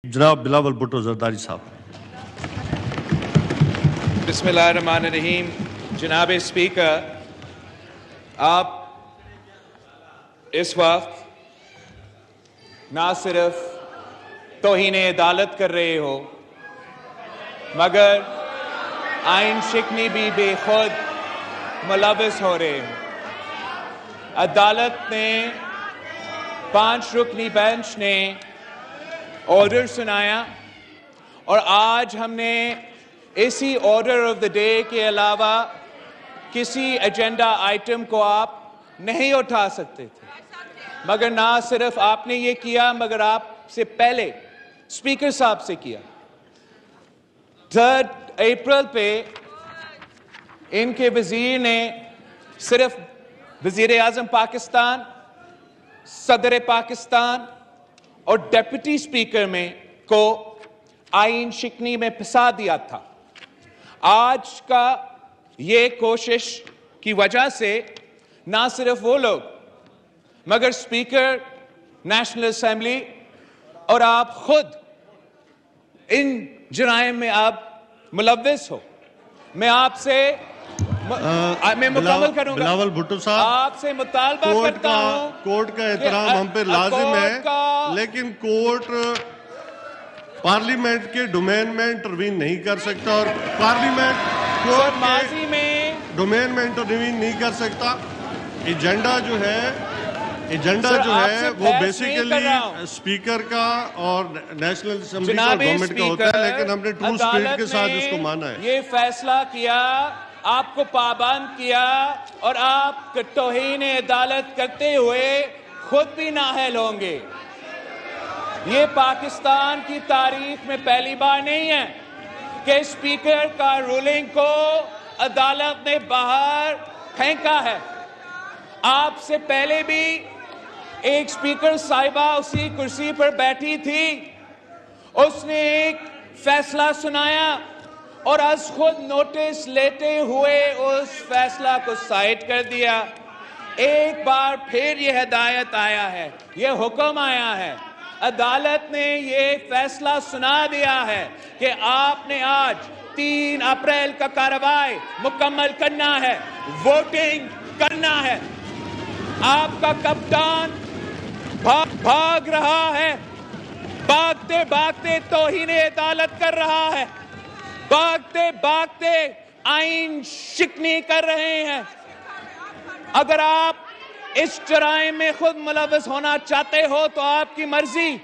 जनाब बिलावल भुट्टो जरदारी साहब। बिस्मिल्लाहिर्रहमानिर्रहीम। जनाब स्पीकर, आप इस वक्त ना सिर्फ तौहीन अदालत कर रहे हो मगर आइन शिकनी भी बेखुद मुलविस हो रहे हो। अदालत ने 5 रुकनी बेंच ने ऑर्डर सुनाया और आज हमने इसी ऑर्डर ऑफ द डे के अलावा किसी एजेंडा आइटम को आप नहीं उठा सकते थे, मगर ना सिर्फ आपने ये किया मगर आपसे पहले स्पीकर साहब से किया। 3 अप्रैल पे इनके वजीर ने सिर्फ वजीर आजम पाकिस्तान, सदर पाकिस्तान और डिप्टी स्पीकर में को आइन शिकनी में फंसा दिया था। आज का ये कोशिश की वजह से ना सिर्फ वो लोग मगर स्पीकर नेशनल असेंबली और आप खुद इन जराइम में आप मुलव्विस हो। मैं आपसे मैं मुकम्मल करूंगा। बिलावल भुट्टो साहब, आपसे मुतालबा करता हूं, कोर्ट का एहतराम हम पे लाजिम है, लेकिन कोर्ट पार्लियामेंट के डोमेन में इंटरवीन नहीं कर सकता और पार्लियामेंट कोर्ट माजी में डोमेन में इंटरवीन नहीं कर सकता। एजेंडा जो है वो बेसिकली स्पीकर का और नेशनल असेंबली का गवर्नमेंट का होता है, लेकिन हमने ट्रू स्पिरिट के साथ इसको माना है। ये फैसला किया, आपको पाबंद किया और आप तौहीन अदालत करते हुए खुद भी नाअहल होंगे। ये पाकिस्तान की तारीख में पहली बार नहीं है कि स्पीकर का रूलिंग को अदालत ने बाहर फेंका है। आपसे पहले भी एक स्पीकर साहिबा उसी कुर्सी पर बैठी थी, उसने एक फैसला सुनाया और आज खुद नोटिस लेते हुए उस फैसला को साइड कर दिया। एक बार फिर यह हिदायत आया है, यह हुक्म आया है, अदालत ने यह फैसला सुना दिया है कि आपने आज 3 अप्रैल का कार्रवाई मुकम्मल करना है, वोटिंग करना है। आपका कप्तान भाग रहा है, भागते भागते तौहीन अदालत कर रहा है, भागते भागते आइन शिकनी कर रहे हैं। अगर आप इस जराइम में खुद मुलव्वस होना चाहते हो तो आपकी मर्जी,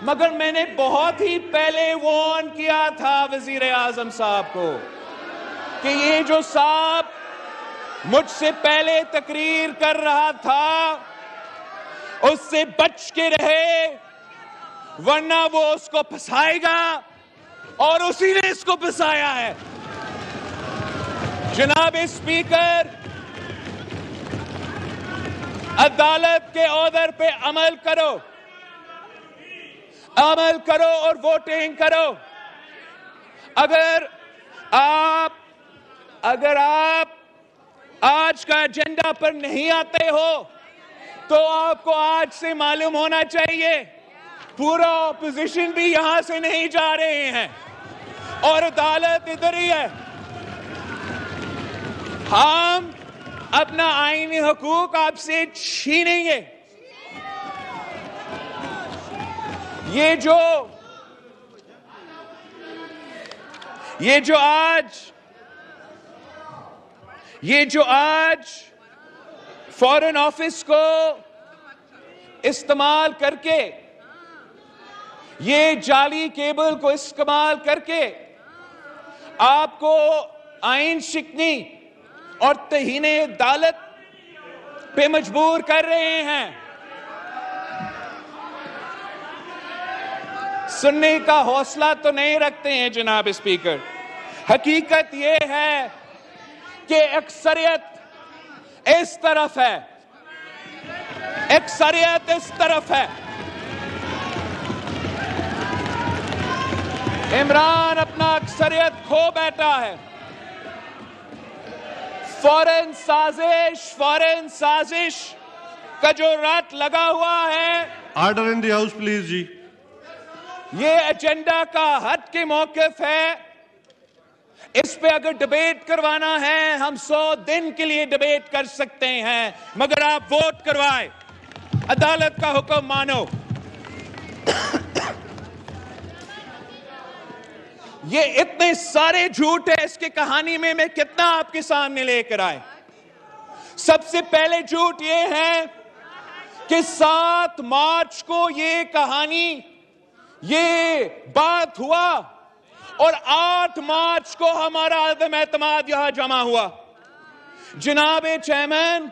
मगर मैंने बहुत ही पहले वार्न किया था वजीर आजम साहब को कि ये जो साहब मुझसे पहले तकरीर कर रहा था उससे बच के रहे, वरना वो उसको फंसाएगा और उसी ने इसको फंसाया है। जनाब स्पीकर, अदालत के ऑर्डर पे अमल करो और वोटिंग करो। अगर आप आज का एजेंडा पर नहीं आते हो तो आपको आज से मालूम होना चाहिए पूरा ऑपोजिशन भी यहां से नहीं जा रहे हैं और अदालत इधर ही है। हम अपना आईनी हकूक आपसे छीनेंगे। ये जो आज फॉरेन ऑफिस को इस्तेमाल करके, ये जाली केबल को इस्तेमाल करके आपको आइन शिकनी और तौहीन अदालत पे मजबूर कर रहे हैं। सुनने का हौसला तो नहीं रखते हैं जनाब स्पीकर। हकीकत यह है कि अक्सरियत इस तरफ है, अक्सरियत इस तरफ है। इमरान अपना अक्सरियत खो बैठा है। फौरन साजिश का जो रट लगा हुआ है। Order in the house please जी। ये एजेंडा का हट के मौकिफ है। इस पे अगर डिबेट करवाना है, हम 100 दिन के लिए डिबेट कर सकते हैं, मगर आप वोट करवाएं, अदालत का हुक्म मानो। ये इतने सारे झूठ है, इसकी कहानी में मैं कितना आपके सामने लेकर आए। सबसे पहले झूठ ये है कि 7 मार्च को ये कहानी, ये बात हुआ और 8 मार्च को हमारा अदम एतमाद यहां जमा हुआ। जनाब चेयरमैन,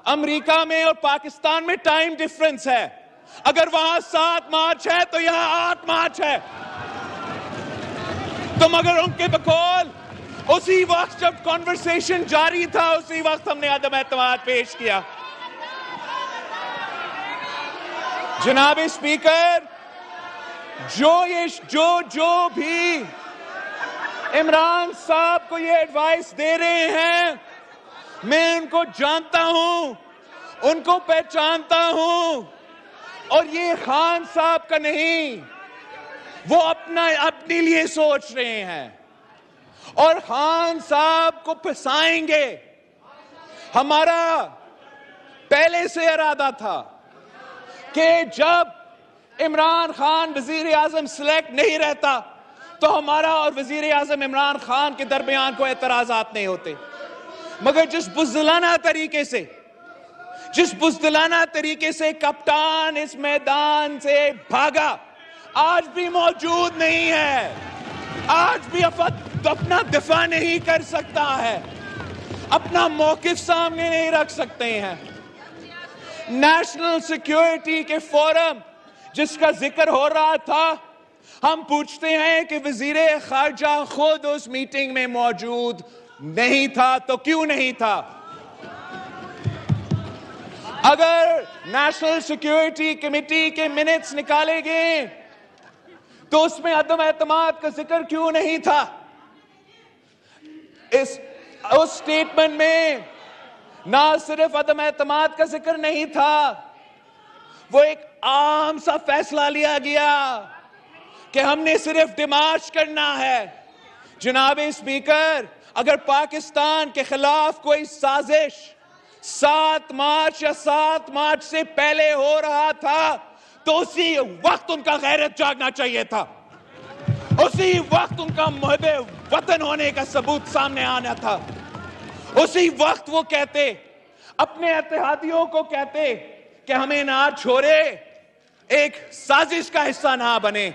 अमेरिका में और पाकिस्तान में टाइम डिफरेंस है। अगर वहां 7 मार्च है तो यहां 8 मार्च है। तो मगर उनके बकौल उसी वक्त जब कॉन्वर्सेशन जारी था, उसी वक्त हमने अदम एतमाद पेश किया। जनाब स्पीकर, जो भी इमरान साहब को ये एडवाइस दे रहे हैं, मैं उनको जानता हूं, उनको पहचानता हूं, और ये खान साहब का नहीं, वो अपने लिए सोच रहे हैं और खान साहब को फंसाएंगे। हमारा पहले से इरादा था कि जब इमरान खान वजीर आजम सिलेक्ट नहीं रहता तो हमारा और वजीर आजम इमरान खान के दरमियान कोई एतराजात नहीं होते, मगर जिस बुज़दिलाना तरीके से कप्तान इस मैदान से भागा, आज भी मौजूद नहीं है, आज भी अपना दिफा नहीं कर सकता है, अपना मौकिफ सामने नहीं रख सकते हैं। नेशनल सिक्योरिटी के फोरम जिसका जिक्र हो रहा था, हम पूछते हैं कि वजीर खारजा खुद उस मीटिंग में मौजूद नहीं था, तो क्यों नहीं था? अगर नेशनल सिक्योरिटी कमेटी के मिनट्स निकाले गए तो उसमें अदम एतमाद का जिक्र क्यों नहीं था? उस स्टेटमेंट में ना सिर्फ अदम एतमाद का जिक्र नहीं था, वो एक आम सा फैसला लिया गया कि हमने सिर्फ डिमार्च करना है। जनाब स्पीकर, अगर पाकिस्तान के खिलाफ कोई साजिश 7 मार्च या 7 मार्च से पहले हो रहा था तो उसी वक्त उनका गैरत जागना चाहिए था, उसी वक्त उनका मुहब्बे वतन होने का सबूत सामने आना था, उसी वक्त वो कहते, अपने इत्तेहादियों को कहते कि हमें ना छोड़े, एक साजिश का हिस्सा ना बने।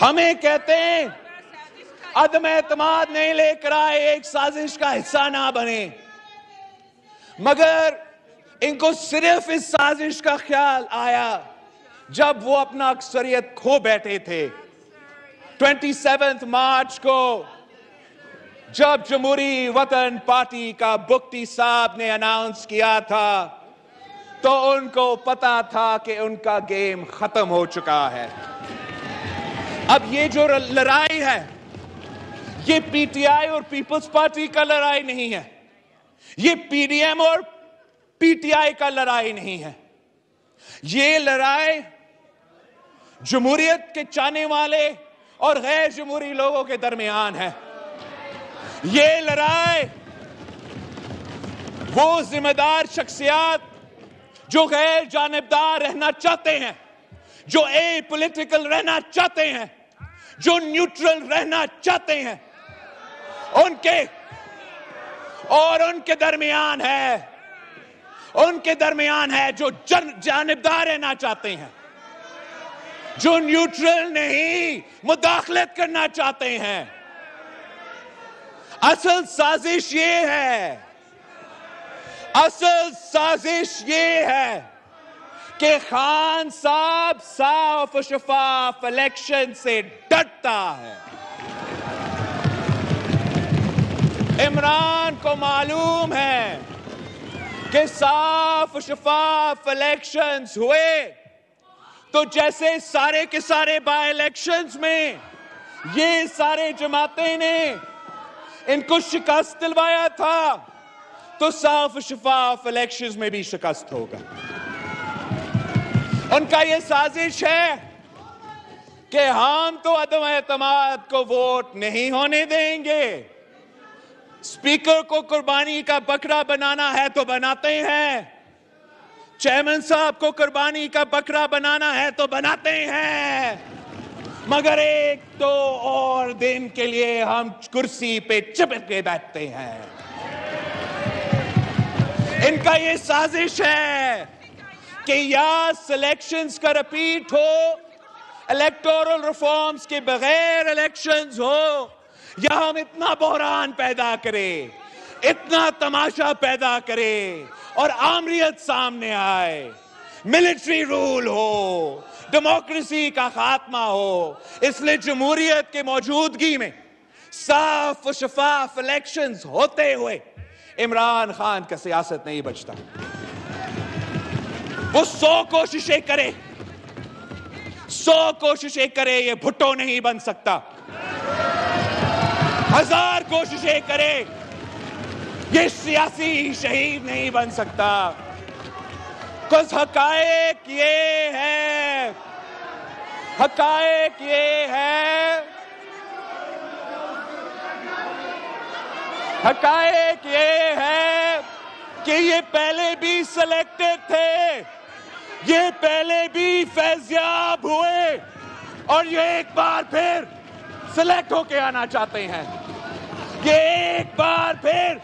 हमें कहते हैं अदम एतमाद नहीं लेकर आए, एक साजिश का हिस्सा ना बने, मगर इनको सिर्फ इस साजिश का ख्याल आया जब वो अपना अक्सरियत खो बैठे थे। 27 मार्च को जब जमहूरी वतन पार्टी का बुख्ती साहब ने अनाउंस किया था तो उनको पता था कि उनका गेम खत्म हो चुका है। अब ये जो लड़ाई है, ये पीटीआई और पीपल्स पार्टी का लड़ाई नहीं है, ये पीडीएम और पीटीआई का लड़ाई नहीं है, ये लड़ाई जमहूरियत के चाहने वाले और गैर जमहूरी लोगों के दरमियान है। ये लड़ाई वो जिम्मेदार शख्सियत जो गैर जानिबदार रहना चाहते हैं, जो एपॉलिटिकल रहना चाहते हैं, जो न्यूट्रल रहना चाहते हैं, उनके दरमियान है जो जानिबदार रहना चाहते हैं, जो न्यूट्रल नहीं मुदाखलत करना चाहते हैं। असल साजिश ये है कि खान साहब साफ और शफाफ इलेक्शन से डरता है। इमरान को मालूम है कि साफ और शफाफ इलेक्शंस हुए तो जैसे सारे के सारे बाय इलेक्शंस में ये सारे जमातें ने इनको शिकस्त दिलवाया था, तो साफ और शफाफ इलेक्शंस में भी शिकस्त होगा। उनका ये साजिश है कि हम तो अदम एतमाद को वोट नहीं होने देंगे। स्पीकर को कुर्बानी का बकरा बनाना है तो बनाते हैं, चेयरमैन साहब को कुर्बानी का बकरा बनाना है तो बनाते हैं, मगर एक तो और दिन के लिए हम कुर्सी पे चिपक के बैठते हैं। इनका ये साजिश है कि या सिलेक्शंस का रिपीट हो, इलेक्टोरल रिफॉर्म्स के बगैर इलेक्शंस हो, या हम इतना बहरान पैदा करें, इतना तमाशा पैदा करें और आमरीत सामने आए, मिलिट्री रूल हो, डेमोक्रेसी का खात्मा हो। इसलिए जमहूरियत के मौजूदगी में साफ और शफाफ इलेक्शंस होते हुए इमरान खान का सियासत नहीं बचता। वो 100 कोशिशें करे, 100 कोशिशें करे, ये भुट्टो नहीं बन सकता। 1000 कोशिशें करे, ये सियासी शहीद नहीं बन सकता। कुछ हकायक ये है, हकायक ये है, हकायक ये है कि ये पहले भी सिलेक्टेड थे, ये पहले भी फैज़याब हुए और ये एक बार फिर सिलेक्ट होके आना चाहते हैं, ये एक बार फिर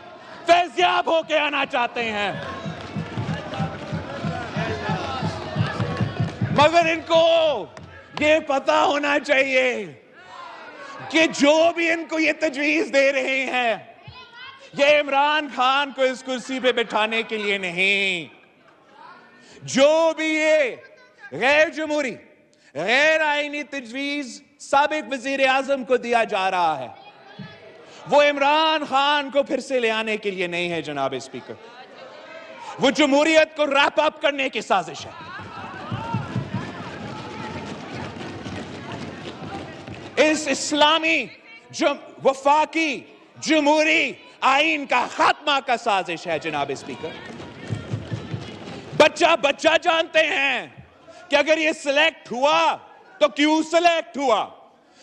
फैज़याब होके आना चाहते हैं। मगर इनको ये पता होना चाहिए कि जो भी इनको ये तजवीज़ दे रहे हैं, ये इमरान खान को इस कुर्सी पे बिठाने के लिए नहीं। जो भी ये गैर जमहूरी, गैर आईनी तजवीज़ साबिक वज़ीर आज़म को दिया जा रहा है, वो इमरान खान को फिर से ले आने के लिए नहीं है जनाब स्पीकर। वो जमहूरियत को रैप अप करने की साजिश है। इस इस्लामी वफाकी जमहूरी आइन का खात्मा का साजिश है जनाब स्पीकर। बच्चा बच्चा जानते हैं कि अगर ये सिलेक्ट हुआ तो क्यों सिलेक्ट हुआ।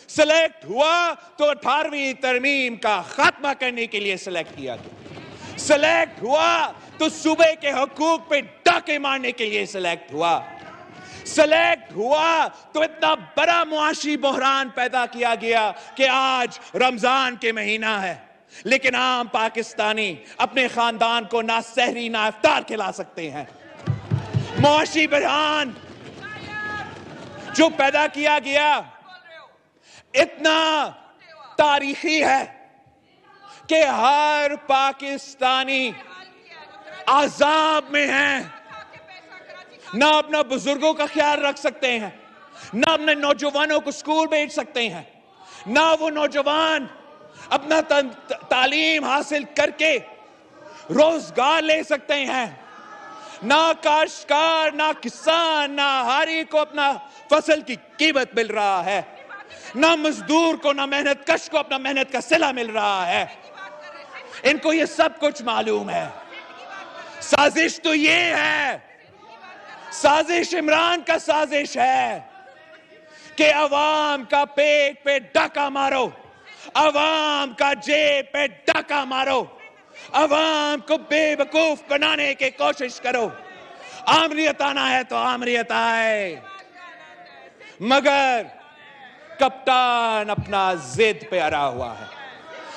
सिलेक्ट हुआ तो 18वीं तरमीम का खात्मा करने के लिए सिलेक्ट किया गया। सिलेक्ट हुआ तो सूबे के हकूक पे डाके मारने के लिए सिलेक्ट हुआ। सिलेक्ट हुआ तो इतना बड़ा मुआशी बहरान पैदा किया गया कि आज रमजान के महीना है, लेकिन आम पाकिस्तानी अपने खानदान को ना सहरी ना इफ्तार खिला सकते हैं। मुआशी बहरान जो पैदा किया गया इतना तारीखी है कि हर पाकिस्तानी आजाब में है। ना अपना बुजुर्गों का ख्याल रख सकते हैं, ना अपने नौजवानों को स्कूल भेज सकते हैं, ना वो नौजवान अपना तालीम हासिल करके रोजगार ले सकते हैं, ना काश्तकार, ना किसान, ना हारी को अपना फसल की कीमत मिल रहा है, ना मजदूर को, ना मेहनत कश को अपना मेहनत का सिला मिल रहा है। इनको ये सब कुछ मालूम है। साजिश तो ये है, साजिश इमरान का साजिश है कि अवाम का पेट पे डाका मारो, अवाम का जेब पे डाका मारो, अवाम को बेवकूफ बनाने की कोशिश करो। आमरीत आना है तो आमरीत आए, मगर कप्तान अपना जिद पे अड़ा हुआ है,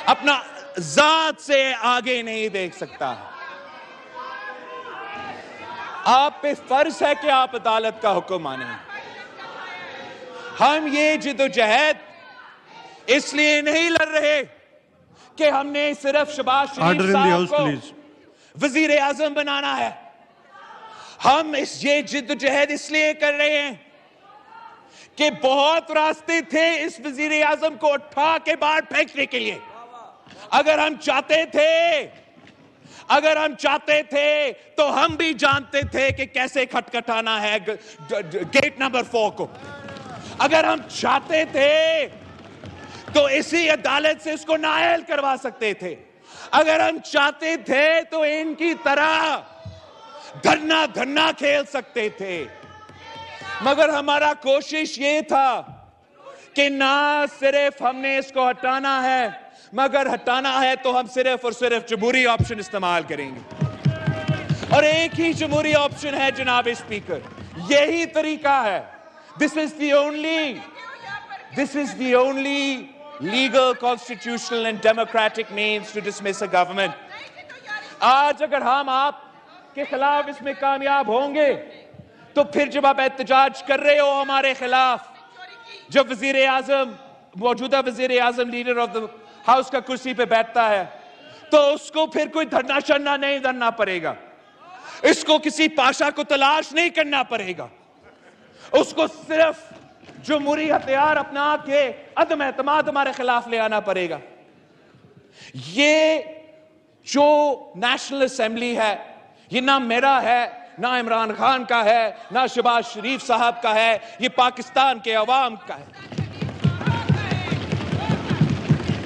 अपना जात से आगे नहीं देख सकता। आप पे फर्ज है कि आप अदालत का हुक्म माने। हम ये जिद्दोजहद इसलिए नहीं लड़ रहे कि हमने सिर्फ शहबाज शरीफ साहब को वजीर आजम बनाना है। हम ये जिद्दोजहद इसलिए कर रहे हैं कि बहुत रास्ते थे इस वजीर आजम को उठा के बाहर फेंकने के लिए। अगर हम चाहते थे तो हम भी जानते थे कि कैसे खटखटाना है गेट नंबर 4 को। अगर हम चाहते थे तो इसी अदालत से इसको नाअहल करवा सकते थे। अगर हम चाहते थे तो इनकी तरह धन्ना खेल सकते थे। मगर हमारा कोशिश ये था कि ना सिर्फ हमने इसको हटाना है, मगर हटाना है तो हम सिर्फ और सिर्फ जमहूरी ऑप्शन इस्तेमाल करेंगे। और एक ही जमहूरी ऑप्शन है जनाब स्पीकर, यही तरीका है। This is the only legal, constitutional and democratic means to dismiss a government. आज अगर हम आपके खिलाफ इसमें कामयाब होंगे तो फिर जब आप एहतजाज कर रहे हो हमारे खिलाफ, जब वजीर आजम, मौजूदा वजीर आजम लीडर ऑफ द हाउस का कुर्सी पे बैठता है, तो उसको फिर कोई धरना शरना नहीं धरना पड़ेगा, इसको किसी पाशा को तलाश नहीं करना पड़ेगा, उसको सिर्फ जमहूरी हथियार अपना के अदम एतमाद हमारे खिलाफ ले आना पड़ेगा। ये जो नेशनल असेंबली है, ये ना मेरा है, ना इमरान खान का है, ना शहबाज शरीफ साहब का है, ये पाकिस्तान के अवाम का है।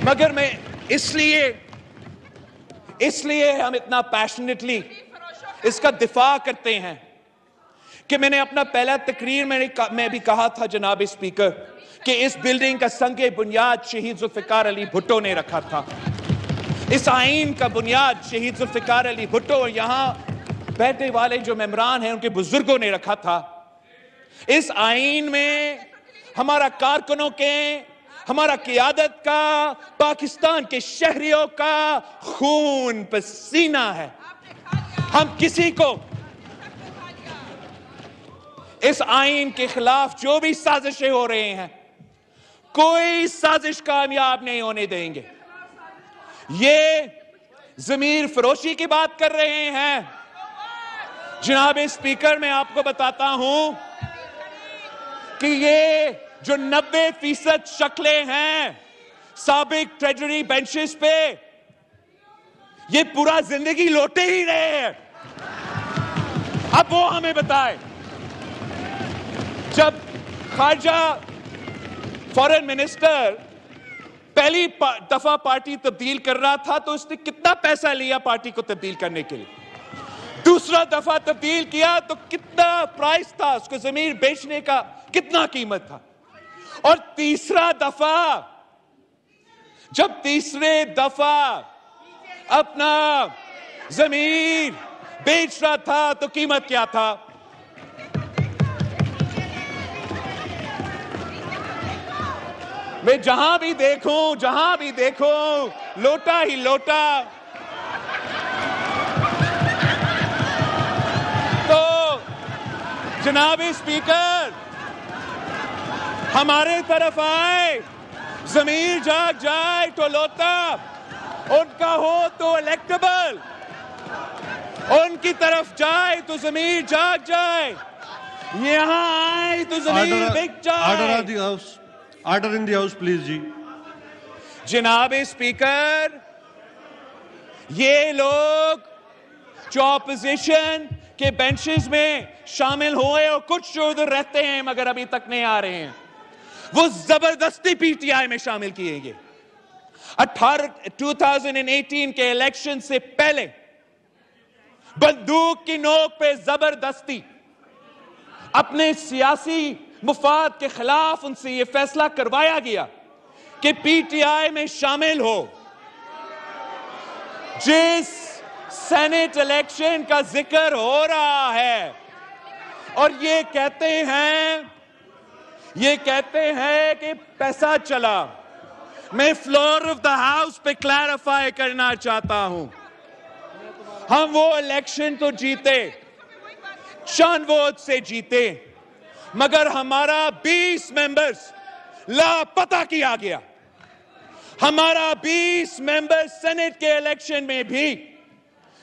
मगर मैं इसलिए हम इतना पैशनेटली इसका दिफा करते हैं कि मैंने अपना पहला तकरीर में भी कहा था जनाब स्पीकर कि इस बिल्डिंग का संगे बुनियाद शहीद जुल्फिकार अली भुट्टो ने रखा था। इस आइन का बुनियाद शहीद जुल्फिकार अली भुट्टो, यहां बैठने वाले जो मेंबरान हैं उनके बुजुर्गों ने रखा था। इस आइन में हमारा कारकुनों के, हमारा क़ियादत का, पाकिस्तान के शहरियों का खून पसीना है। हम किसी को इस आइन के खिलाफ जो भी साजिशें हो रहे हैं, कोई साजिश कामयाब नहीं होने देंगे। ये ज़मीर फरोशी की बात कर रहे हैं जनाब स्पीकर, मैं आपको बताता हूं कि ये जो 90% शक्लें हैं साबिक ट्रेजरी बेंचेस पे, ये पूरा जिंदगी लौटे ही रहे हैं। अब वो हमें बताए, जब खारजा फॉरेन मिनिस्टर पहली दफा पार्टी तब्दील कर रहा था तो उसने कितना पैसा लिया पार्टी को तब्दील करने के लिए, दूसरा दफा तब्दील किया तो कितना प्राइस था, उसको जमीन बेचने का कितना कीमत था, और तीसरा दफा जब तीसरे दफा अपना जमीन बेच रहा था तो कीमत क्या था। मैं जहां भी देखूं लोटा ही लोटा। तो जनाब स्पीकर हमारे तरफ आए, जमीर जाग जाए तो लोटा, उनका हो तो इलेक्टेबल, उनकी तरफ जाए तो जमीर जाग जाए, यहां आए तो जमीर बिक जाए। Order in the house, please, जी। जनाब स्पीकर, ये लोग जो ऑपोजिशन के बेंचेस में शामिल हुए और कुछ जो उधर रहते हैं मगर अभी तक नहीं आ रहे हैं, वो जबरदस्ती पीटीआई में शामिल किए गए। 2018 के इलेक्शन से पहले बंदूक की नोक पे जबरदस्ती अपने सियासी मुफाद के खिलाफ उनसे यह फैसला करवाया गया कि पीटीआई में शामिल हो। जिस सेनेट इलेक्शन का जिक्र हो रहा है और ये कहते हैं कि पैसा चला, मैं फ्लोर ऑफ द हाउस पे क्लैरिफाई करना चाहता हूं, हम वो इलेक्शन तो जीते, चंद वोट से जीते, मगर हमारा 20 मेंबर्स लापता किया गया। हमारा 20 मेंबर्स सेनेट के इलेक्शन में भी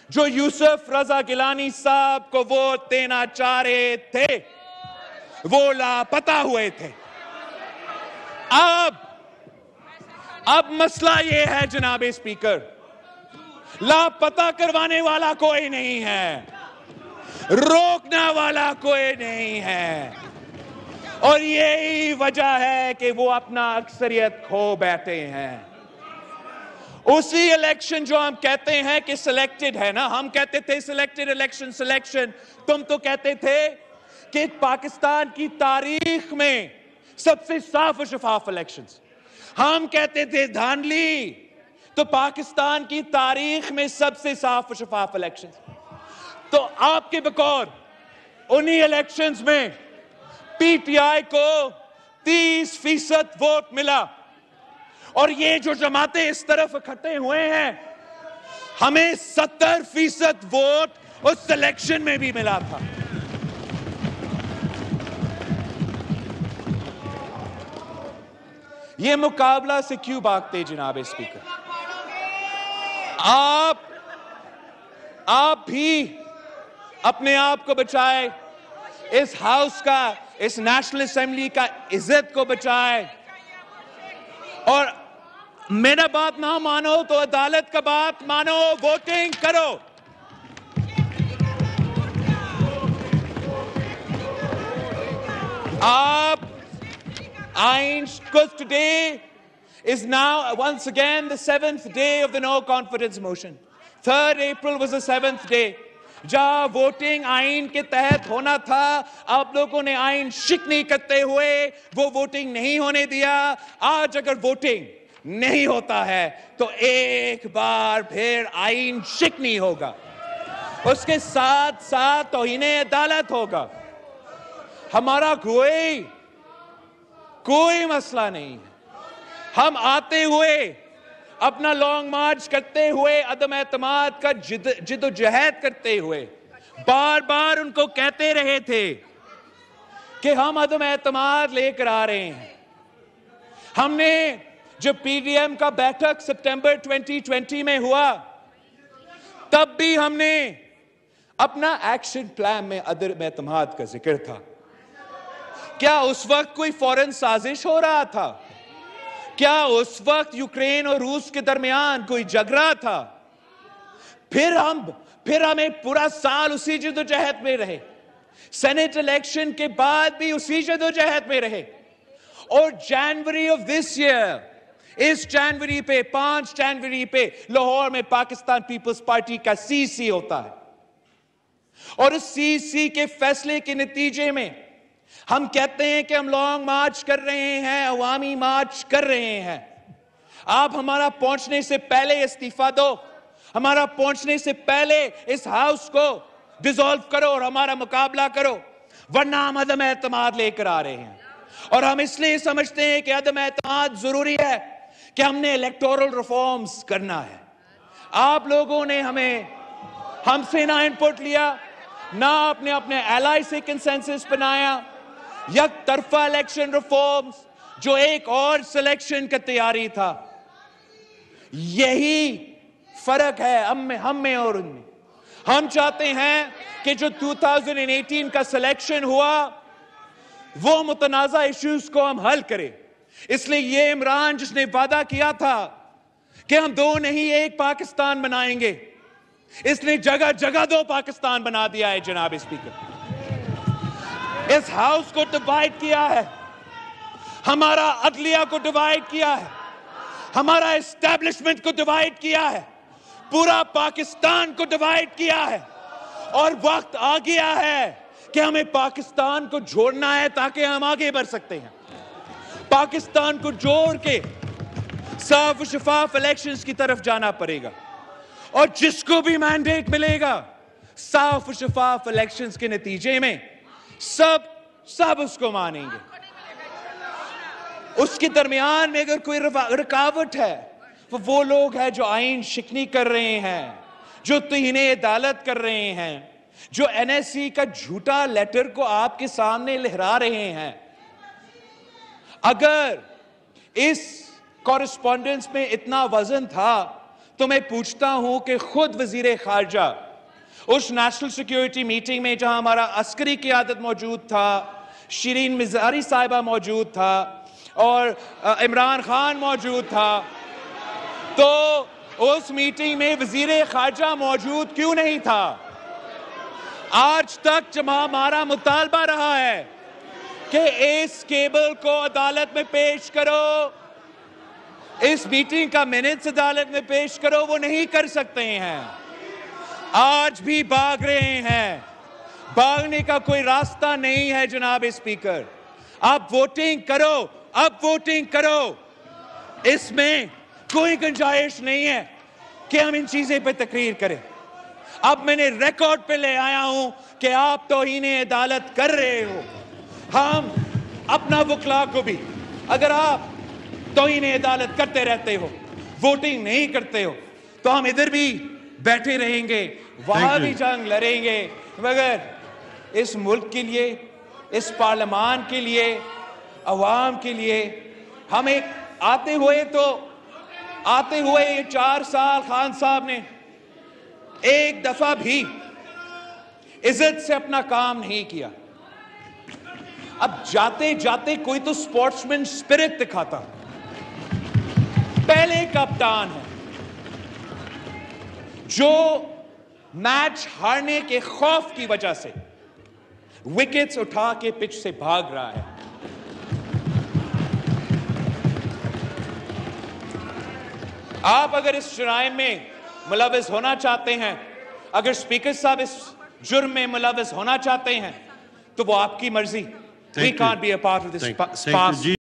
जो यूसुफ रजा गिलानी साहब को वोट देना चाह रहे थे वो लापता हुए थे। अब मसला ये है जनाब स्पीकर, लापता करवाने वाला कोई नहीं है, रोकने वाला कोई नहीं है, और यही वजह है कि वो अपना अक्सरियत खो बैठे हैं। उसी इलेक्शन जो हम कहते हैं कि सिलेक्टेड है ना, हम कहते थे सिलेक्टेड इलेक्शन, तुम तो कहते थे कि पाकिस्तान की तारीख में सबसे साफ और शफाफ इलेक्शंस। हम कहते थे धांधली, तो पाकिस्तान की तारीख में सबसे साफ और शफाफ इलेक्शंस। तो आपके बकौल उन्हीं इलेक्शंस में पीटीआई को 30% वोट मिला, और ये जो जमाते इस तरफ इकट्ठे हुए हैं, हमें 70% वोट उस इलेक्शन में भी मिला था। ये मुकाबला से क्यों भागते जनाब स्पीकर? आप भी अपने आप को बचाए, इस हाउस का, इस नेशनल असेंबली का इज्जत को बचाए, और मेरा बात ना मानो तो अदालत का बात मानो, वोटिंग करो। आप because today is now once again the 7th day of the no confidence motion. 3rd April was the 7th day. जहां वोटिंग आइन के तहत होना था, आप लोगों ने आइन शिकनी करते हुए वो वोटिंग नहीं होने दिया। आज अगर वोटिंग नहीं होता है तो एक बार फिर आइन शिकनी होगा, उसके साथ साथ तौहीने अदालत होगा। हमारा कोई मसला नहीं है। हम आते हुए अपना लॉन्ग मार्च करते हुए, अदम एतमाद का जिद्दोजहद करते हुए बार बार उनको कहते रहे थे कि हम अदम एतमाद लेकर आ रहे हैं। हमने जब पीडीएम का बैठक सितंबर 2020 में हुआ, तब भी हमने अपना एक्शन प्लान में अदम एतमाद का जिक्र था। क्या उस वक्त कोई फौरन साजिश हो रहा था? क्या उस वक्त यूक्रेन और रूस के दरमियान कोई झगड़ा था? फिर हमें पूरा साल उसी जद्दोजहद में रहे, सेनेट इलेक्शन के बाद भी उसी जद्दोजहद में रहे, और जनवरी ऑफ दिस ईयर, इस जनवरी पे 5 जनवरी पे लाहौर में पाकिस्तान पीपल्स पार्टी का सीसी होता है, और उस सीसी के फैसले के नतीजे में हम कहते हैं कि हम लॉन्ग मार्च कर रहे हैं, अवामी मार्च कर रहे हैं। आप हमारा पहुंचने से पहले इस्तीफा दो, हमारा पहुंचने से पहले इस हाउस को डिसॉल्व करो और हमारा मुकाबला करो, वरना हम अदम एतमाद लेकर आ रहे हैं। और हम इसलिए समझते हैं कि अदम एतमाद जरूरी है कि हमने इलेक्टोरल रिफॉर्म्स करना है। आप लोगों ने हमसे ना इनपुट लिया, ना आपने अपने एलाई से कंसेंसस बनाया। यक तरफा इलेक्शन रिफॉर्म्स, जो एक और सिलेक्शन का तैयारी था, यही फर्क है हम में और उनमें। हम चाहते हैं कि जो 2018 का सिलेक्शन हुआ, वो मुतनाज़ा इश्यूज को हम हल करें। इसलिए ये इमरान जिसने वादा किया था कि हम 2 नहीं 1 पाकिस्तान बनाएंगे, इसने जगह जगह 2 पाकिस्तान बना दिया है जनाब स्पीकर। इस हाउस को डिवाइड किया है, हमारा अदलिया को डिवाइड किया है, हमारा एस्टैब्लिशमेंट को डिवाइड किया है, पूरा पाकिस्तान को डिवाइड किया है। और वक्त आ गया है कि हमें पाकिस्तान को जोड़ना है ताकि हम आगे बढ़ सकते हैं। पाकिस्तान को जोड़ के साफ शफाफ इलेक्शंस की तरफ जाना पड़ेगा, और जिसको भी मैंडेट मिलेगा साफ शफाफ इलेक्शंस के नतीजे में सब उसको मानेंगे। उसके दरमियान में अगर कोई रुकावट है, वो लोग हैं जो आइन शिकनी कर रहे हैं, जो तौहीने अदालत कर रहे हैं, जो एनएससी का झूठा लेटर को आपके सामने लहरा रहे हैं। अगर इस कॉरेस्पॉन्डेंस में इतना वजन था, तो मैं पूछता हूं कि खुद वजीर खारजा उस नेशनल सिक्योरिटी मीटिंग में, जहां हमारा अस्करी क़यादत मौजूद था, शिरीन मिज़ारी साहिबा मौजूद था और इमरान खान मौजूद था, तो उस मीटिंग में वजीर खारजा मौजूद क्यों नहीं था? आज तक जब हमारा मुतालबा रहा है कि इस केबल को अदालत में पेश करो, इस मीटिंग का मिनट्स अदालत में पेश करो, वो नहीं कर सकते हैं। आज भी भाग रहे हैं, भागने का कोई रास्ता नहीं है जनाब स्पीकर। आप वोटिंग करो, अब वोटिंग करो। इसमें कोई गुंजाइश नहीं है कि हम इन चीजें पे तकरीर करें। अब मैंने रिकॉर्ड पे ले आया हूं कि आप तौहीन अदालत कर रहे हो। हम अपना वकला को भी, अगर आप तौहीन अदालत करते रहते हो, वोटिंग नहीं करते हो, तो हम इधर भी बैठे रहेंगे, वहां भी जंग लड़ेंगे, मगर इस मुल्क के लिए, इस पार्लियामान के लिए, अवाम के लिए हम एक आते हुए ये 4 साल खान साहब ने एक दफा भी इज्जत से अपना काम नहीं किया। अब जाते जाते कोई तो स्पोर्ट्समैन स्पिरिट दिखाता। पहले कप्तान है जो मैच हारने के खौफ की वजह से विकेट्स उठा के पिच से भाग रहा है। आप अगर इस जुर्म में मुलविस होना चाहते हैं, अगर स्पीकर साहब इस जुर्म में मुलविस होना चाहते हैं, तो वो आपकी मर्जी। We can't be a part of this farce.